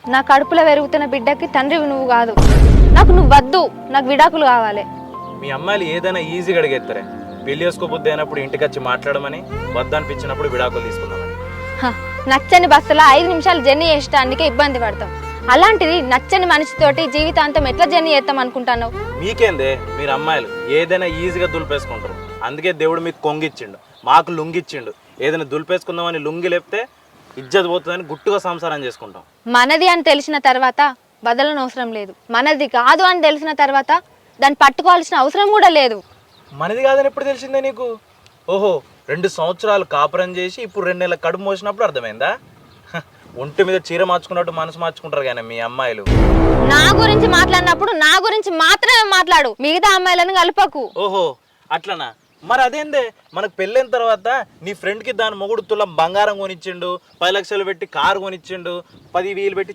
నా కడుపులో పెరుగుతున్న బిడ్డకి తండ్రివి నువ్వు కాదు. నాకు నువ్వు వద్దు, నాకు విడాకులు కావాలి. మీ అమ్మాయిలు ఏదైనా ఈజీగా అడిగేస్తారే. పెళ్లి చేసుకోబుద్ది అయినప్పుడు ఇంటికి వచ్చి మాట్లాడమని, వద్దనిపించినప్పుడు విడాకులు తీసుకుందామని. నచ్చని బస్సులో 5 నిమిషాలు జర్నీ చేసడానికి ఇబ్బంది పడతాం. అలాంటిది నచ్చని మనిషితోటి జీవితాంతం ఎట్లా జర్నీ చేస్తాం అనుకుంటాను? మీకేందే, మీరు అమ్మాయిలు ఏదైనా ఈజీగా దులిపేసుకుంటారు. అందుకే దేవుడు మీకు కొంగిచ్చిండు, మాకు లుంగిచ్చిండు. ఏదైనా దులిపేసుకుందామని లుంగి లేపితే ఇజ్జత్ పోతుందని గుట్టుగా సంసారం చేసుకుంటాం. మనది అని తెలిసిన తర్వాత బదలని అవసరం లేదు. మనది కాదు అని తెలిసిన తర్వాత దాన్ని పట్టుకోవాల్సిన అవసరం కూడా లేదు. మనది కాదని ఎప్పుడు తెలిసిందే నీకు? ఓహో, 2 సంవత్సరాలు కాపురం చేసి ఇప్పుడు 2 నెలల కడుపు మోసినప్పుడు అర్థమైందా? ఒంటి మీద చీర మార్చుకున్నట్టు మనసు మార్చుకుంటారు కానీ మీ అమ్మాయిలు. నా గురించి మాట్లాడినప్పుడు నా గురించి మాత్రమే మాట్లాడు, మిగతా అమ్మాయిలను కలపకు. ఓహో అట్లనా? మరి అదేందే, మనకు పెళ్ళైన తర్వాత నీ ఫ్రెండ్కి దాని మొగుడు తులం బంగారం కొనిచ్చిండు, 10 లక్షలు పెట్టి కారు కొనిచ్చిండు, 10,000 పెట్టి